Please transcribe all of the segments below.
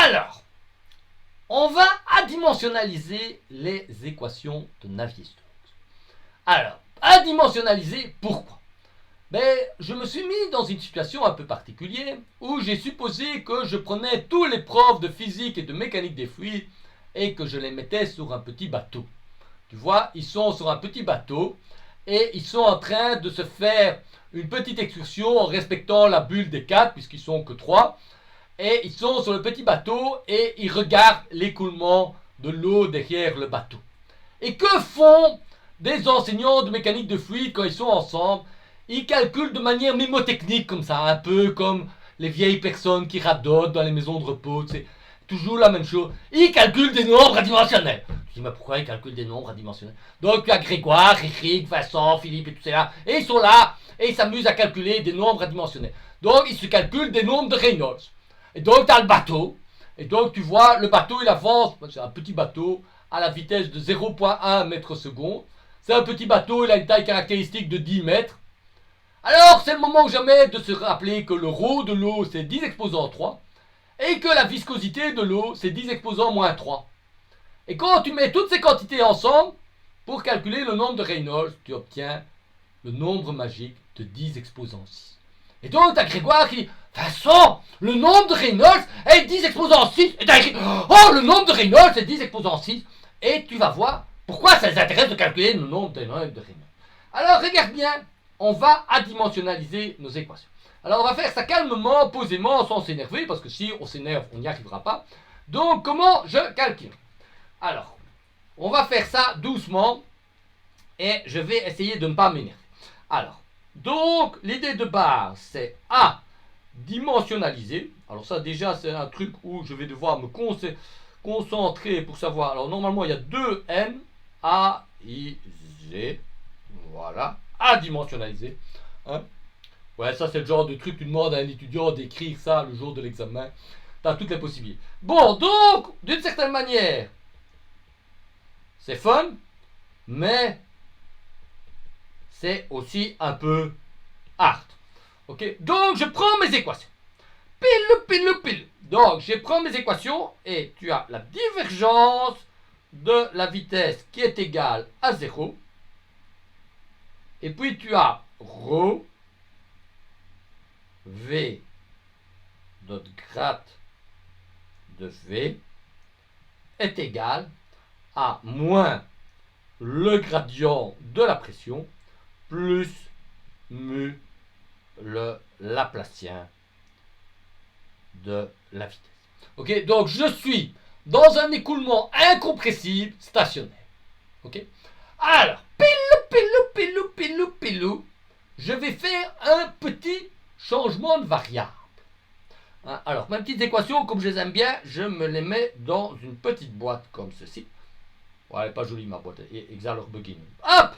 Alors, on va adimensionnaliser les équations de Navier-Stokes. Alors, adimensionnaliser, pourquoi? Je me suis mis dans une situation un peu particulière où j'ai supposé que je prenais tous les profs de physique et de mécanique des fluides et que je les mettais sur un petit bateau. Tu vois, ils sont sur un petit bateau et ils sont en train de se faire une petite excursion en respectant la bulle des 4 puisqu'ils sont que 3. Et ils sont sur le petit bateau et ils regardent l'écoulement de l'eau derrière le bateau. Et que font des enseignants de mécanique de fluide quand ils sont ensemble? Ils calculent de manière mnémotechnique comme ça, un peu comme les vieilles personnes qui radotent dans les maisons de repos, c'est toujours la même chose. Ils calculent des nombres adimensionnels. Je dis, mais pourquoi ils calculent des nombres adimensionnels? Donc tu as Grégoire, Eric, Vincent, Philippe et tout ça, et ils sont là, et ils s'amusent à calculer des nombres adimensionnels. Donc ils se calculent des nombres de Reynolds. Et donc tu as le bateau, et donc tu vois, le bateau il avance, c'est un petit bateau, à la vitesse de 0,1 mètre seconde. C'est un petit bateau, il a une taille caractéristique de 10 mètres. Alors, c'est le moment ou jamais de se rappeler que le ρ de l'eau, c'est 10 exposant 3, et que la viscosité de l'eau, c'est 10 exposant moins 3. Et quand tu mets toutes ces quantités ensemble, pour calculer le nombre de Reynolds, tu obtiens le nombre magique de 10 exposant 6. Et donc, tu as Grégoire qui dit, Vincent, le nombre de Reynolds est 10 exposant 6. Et tu as écrit, oh, le nombre de Reynolds est 10 exposant 6. Et tu vas voir pourquoi ça les intéresse de calculer le nombre de Reynolds. Alors, regarde bien. On va adimensionnaliser nos équations. Alors on va faire ça calmement, posément, sans s'énerver, parce que si on s'énerve, on n'y arrivera pas. Donc comment je calcule? Alors, on va faire ça doucement, et je vais essayer de ne pas m'énerver. Alors, donc l'idée de base, c'est adimensionnaliser. Alors ça déjà, c'est un truc où je vais devoir me concentrer pour savoir. Alors normalement, il y a 2 N, A, I, Z, voilà. Adimensionnaliser. Hein? Ouais, ça c'est le genre de truc que tu demandes à un étudiant d'écrire ça le jour de l'examen. Tu as toutes les possibilités. Bon, donc, d'une certaine manière, c'est fun, mais c'est aussi un peu hard. Ok? Donc, je prends mes équations. Pile. Donc, je prends mes équations et tu as la divergence de la vitesse qui est égale à 0. Et puis tu as ρ V notre grade de V est égal à moins le gradient de la pression plus mu le Laplacien de la vitesse. Ok, donc je suis dans un écoulement incompressible stationnaire. Ok, alors pilou, je vais faire un petit changement de variable. Hein, alors, mes petites équations, comme je les aime bien, je me les mets dans une petite boîte comme ceci. Bon, elle n'est pas jolie ma boîte, exal rebuginer. Hop,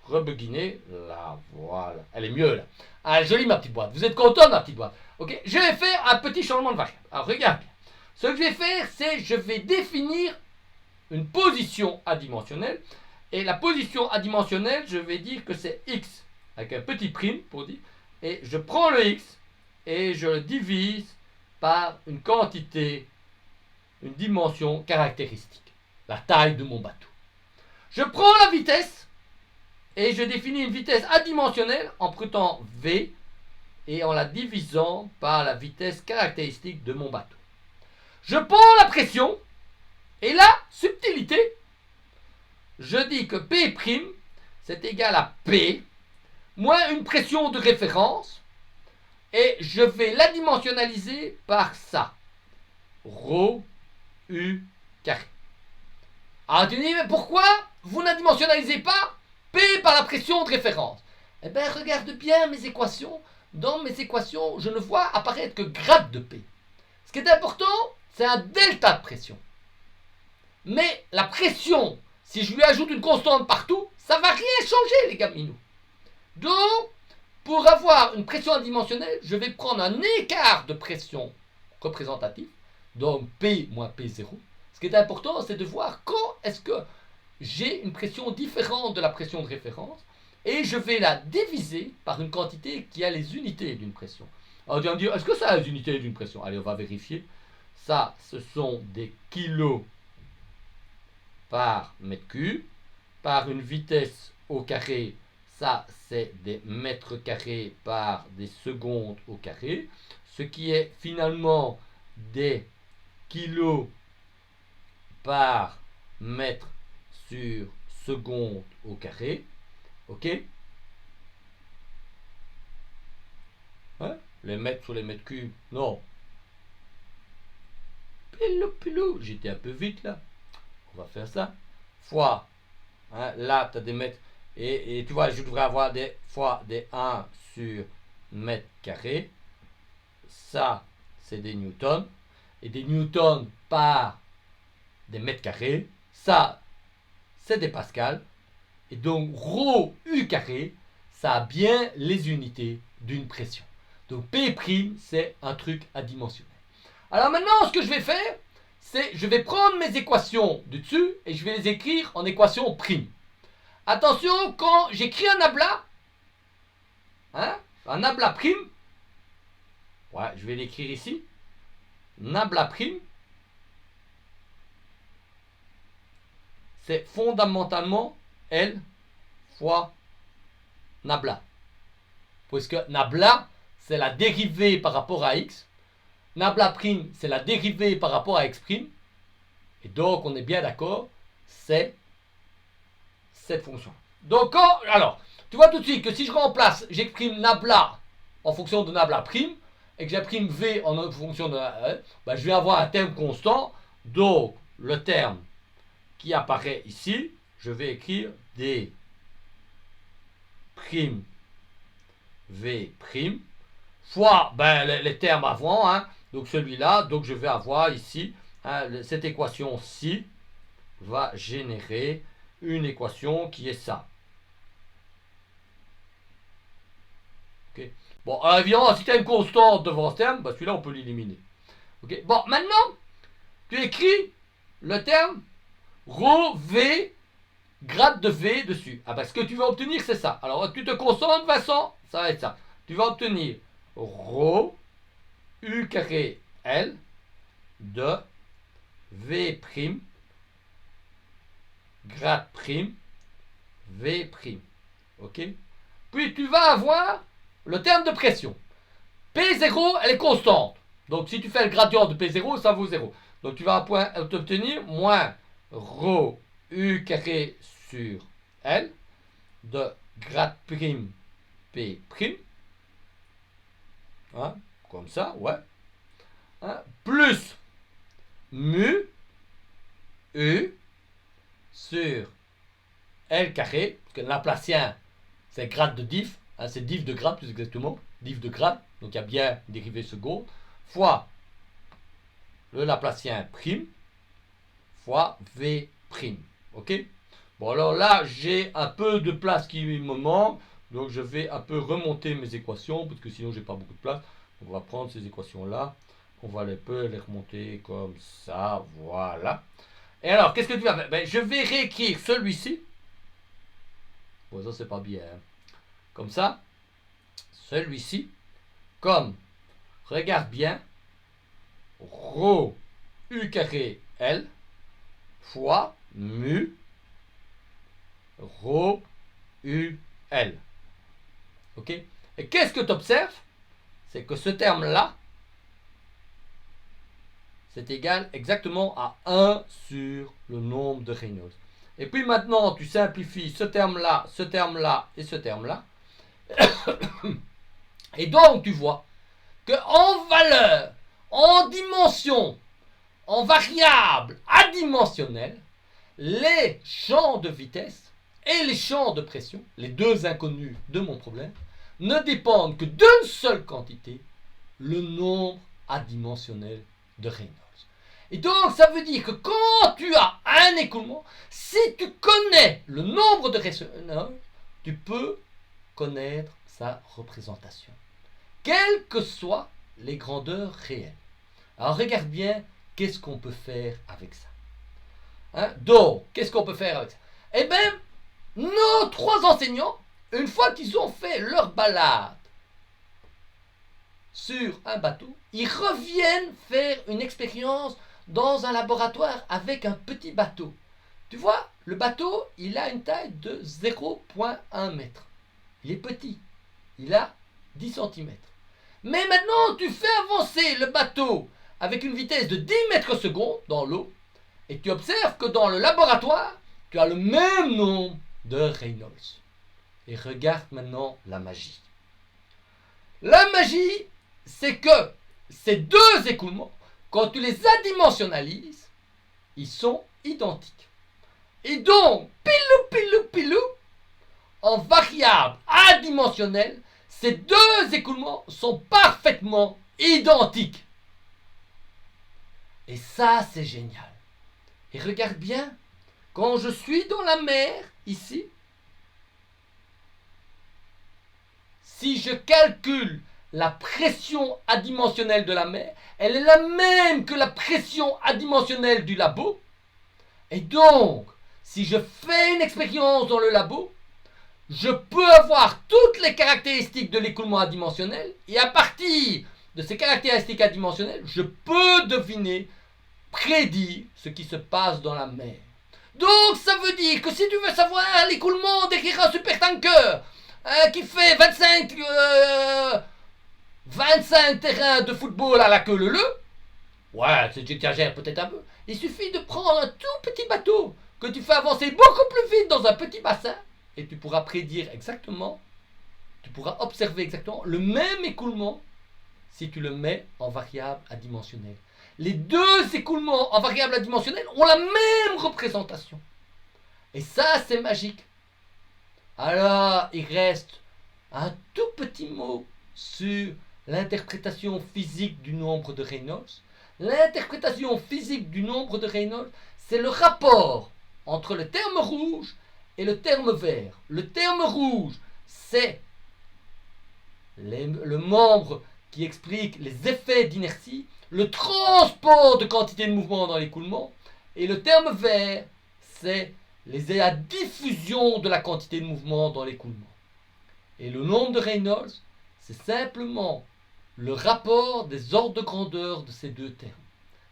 rebuginer, là, voilà. Elle est mieux là. Ah, jolie ma petite boîte. Vous êtes content de ma petite boîte? Ok, je vais faire un petit changement de variable. Alors, regarde bien. Ce que je vais faire, c'est je vais définir une position adimensionnelle. Et la position adimensionnelle, je vais dire que c'est x, avec un petit prime pour dire, et je prends le x et je le divise par une quantité, une dimension caractéristique, la taille de mon bateau. Je prends la vitesse et je définis une vitesse adimensionnelle en prenant v et en la divisant par la vitesse caractéristique de mon bateau. Je prends la pression et la subtilité. Je dis que P' c'est égal à P moins une pression de référence et je vais l'adimensionnaliser par ça. Rho U carré. Alors tu dis, mais pourquoi vous n'adimensionnalisez pas P par la pression de référence? Eh bien, regarde bien mes équations. Dans mes équations, je ne vois apparaître que grade de P. Ce qui est important, c'est un delta de pression. Mais la pression, si je lui ajoute une constante partout, ça ne va rien changer, les gaminous. Donc, pour avoir une pression adimensionnelle, je vais prendre un écart de pression représentatif, donc P moins P0. Ce qui est important, c'est de voir quand est-ce que j'ai une pression différente de la pression de référence, et je vais la diviser par une quantité qui a les unités d'une pression. Alors tu vas me dire, est-ce que ça a les unités d'une pression? Allez, on va vérifier. Ça, ce sont des kilos par mètre cube. Par une vitesse au carré, ça, c'est des mètres carrés par des secondes au carré. Ce qui est finalement des kilos par mètre sur seconde au carré. Ok? Hein? Les mètres sur les mètres cubes? Non. Pilou, j'étais un peu vite là. On va faire ça. Fois, hein, là, tu as des mètres. Et tu vois, je devrais avoir des fois des 1 sur mètre carré. Ça, c'est des newtons. Et des newtons par des mètres carrés. Ça, c'est des pascals. Et donc, rho U carré, ça a bien les unités d'une pression. Donc, P', c'est un truc adimensionnel. Alors maintenant, ce que je vais faire, c'est je vais prendre mes équations du dessus et je vais les écrire en équation prime. Attention, quand j'écris un nabla, hein, un nabla prime, ouais, je vais l'écrire ici, nabla prime, c'est fondamentalement L fois nabla. Puisque nabla, c'est la dérivée par rapport à x. Nabla prime, c'est la dérivée par rapport à x prime. Et donc, on est bien d'accord, c'est cette fonction. Donc, alors, tu vois tout de suite que si je remplace, j'exprime nabla en fonction de nabla prime, et que j'imprime v en fonction de ben, je vais avoir un terme constant. Donc, le terme qui apparaît ici, je vais écrire d prime v prime fois ben, les termes avant, hein, donc celui-là, donc je vais avoir ici, hein, cette équation-ci va générer une équation qui est ça. Okay. Bon, évidemment, si tu as une constante devant ce terme, bah celui-là, on peut l'éliminer. Okay. Bon, maintenant, tu écris le terme rho V, grade de V dessus. Ah, bah, ce que tu vas obtenir, c'est ça. Alors, tu te concentres, Vincent, ça va être ça. Tu vas obtenir rho U carré L de V prime, grade prime, V prime. Ok? Puis tu vas avoir le terme de pression. P0, elle est constante. Donc si tu fais le gradient de P0, ça vaut 0. Donc tu vas obtenir moins rho U carré sur L de grade prime P prime. Hein, comme ça, ouais. Hein, plus mu U sur L carré, parce que le Laplacien, c'est grade de diff, hein, c'est diff de grade plus exactement, diff de grade, donc il y a bien une dérivée seconde, fois le Laplacien prime, fois V prime. Ok? Bon, alors là, j'ai un peu de place qui me manque, donc je vais un peu remonter mes équations, parce que sinon j'ai pas beaucoup de place. On va prendre ces équations-là, on va les remonter comme ça, voilà. Et alors, qu'est-ce que tu vas faire? Ben, je vais réécrire celui-ci. Bon, ça, c'est pas bien. Hein. Comme ça. Celui-ci. Comme, regarde bien, rho U carré L fois mu rho U L. Ok? Et qu'est-ce que tu observes? C'est que ce terme-là, c'est égal exactement à 1 sur le nombre de Reynolds. Et puis maintenant, tu simplifies ce terme-là et ce terme-là. Et donc, tu vois qu'en valeur, en dimension, en variable adimensionnelle, les champs de vitesse et les champs de pression, les deux inconnus de mon problème, ne dépendent que d'une seule quantité, le nombre adimensionnel de Reynolds. Et donc, ça veut dire que quand tu as un écoulement, si tu connais le nombre de Reynolds, tu peux connaître sa représentation, quelles que soient les grandeurs réelles. Alors, regarde bien, qu'est-ce qu'on peut faire avec ça? Hein? Donc, qu'est-ce qu'on peut faire avec ça? Eh bien, nos trois enseignants, une fois qu'ils ont fait leur balade sur un bateau, ils reviennent faire une expérience dans un laboratoire avec un petit bateau. Tu vois, le bateau, il a une taille de 0,1 mètre. Il est petit, il a 10 centimètres. Mais maintenant, tu fais avancer le bateau avec une vitesse de 10 mètres secondes dans l'eau, et tu observes que dans le laboratoire, tu as le même nombre de Reynolds. Et regarde maintenant la magie. La magie, c'est que ces deux écoulements, quand tu les adimensionnalises, ils sont identiques. Et donc, pilou, en variable adimensionnelle, ces deux écoulements sont parfaitement identiques. Et ça, c'est génial. Et regarde bien, quand je suis dans la mer, ici, si je calcule la pression adimensionnelle de la mer, elle est la même que la pression adimensionnelle du labo. Et donc, si je fais une expérience dans le labo, je peux avoir toutes les caractéristiques de l'écoulement adimensionnel, et à partir de ces caractéristiques adimensionnelles, je peux deviner, prédire ce qui se passe dans la mer. Donc ça veut dire que si tu veux savoir l'écoulement derrière un supertanker qui fait 25 terrains de football à la queue leu, ouais, j'exagère peut-être un peu, il suffit de prendre un tout petit bateau que tu fais avancer beaucoup plus vite dans un petit bassin, et tu pourras prédire exactement, tu pourras observer exactement le même écoulement si tu le mets en variable adimensionnelle. Les deux écoulements en variable adimensionnelle ont la même représentation. Et ça, c'est magique. Alors, il reste un tout petit mot sur l'interprétation physique du nombre de Reynolds. L'interprétation physique du nombre de Reynolds, c'est le rapport entre le terme rouge et le terme vert. Le terme rouge, c'est le membre qui explique les effets d'inertie, le transport de quantité de mouvement dans l'écoulement, et le terme vert, c'est la diffusion de la quantité de mouvement dans l'écoulement. Et le nombre de Reynolds, c'est simplement le rapport des ordres de grandeur de ces deux termes.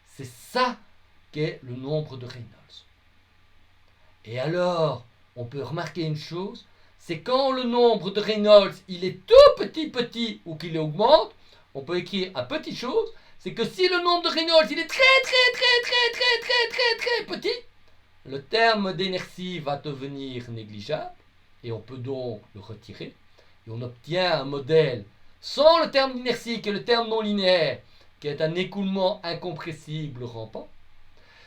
C'est ça qu'est le nombre de Reynolds. Et alors, on peut remarquer une chose, c'est quand le nombre de Reynolds il est tout petit ou qu'il augmente, on peut écrire une petite chose, c'est que si le nombre de Reynolds il est très petit, le terme d'inertie va devenir négligeable et on peut donc le retirer et on obtient un modèle sans le terme d'inertie qui est le terme non linéaire qui est un écoulement incompressible rampant.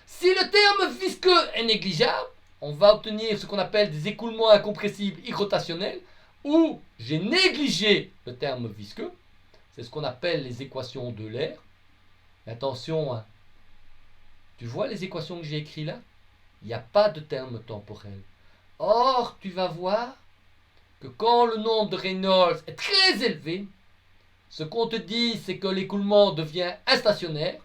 Si le terme visqueux est négligeable, on va obtenir ce qu'on appelle des écoulements incompressibles irrotationnels où j'ai négligé le terme visqueux. C'est ce qu'on appelle les équations d'Euler. Attention, hein. Tu vois les équations que j'ai écrites là? Il n'y a pas de terme temporel. Or, tu vas voir que quand le nombre de Reynolds est très élevé, ce qu'on te dit, c'est que l'écoulement devient instationnaire,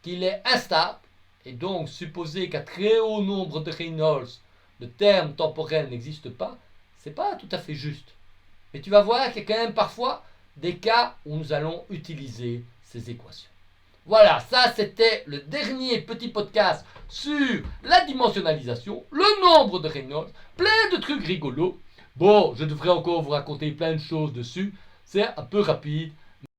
qu'il est instable, et donc supposer qu'à très haut nombre de Reynolds, le terme temporel n'existe pas, c'est pas tout à fait juste. Mais tu vas voir qu'il y a quand même parfois des cas où nous allons utiliser ces équations. Voilà, ça c'était le dernier petit podcast sur la dimensionnalisation, le nombre de Reynolds, plein de trucs rigolos. Bon, je devrais encore vous raconter plein de choses dessus, c'est un peu rapide,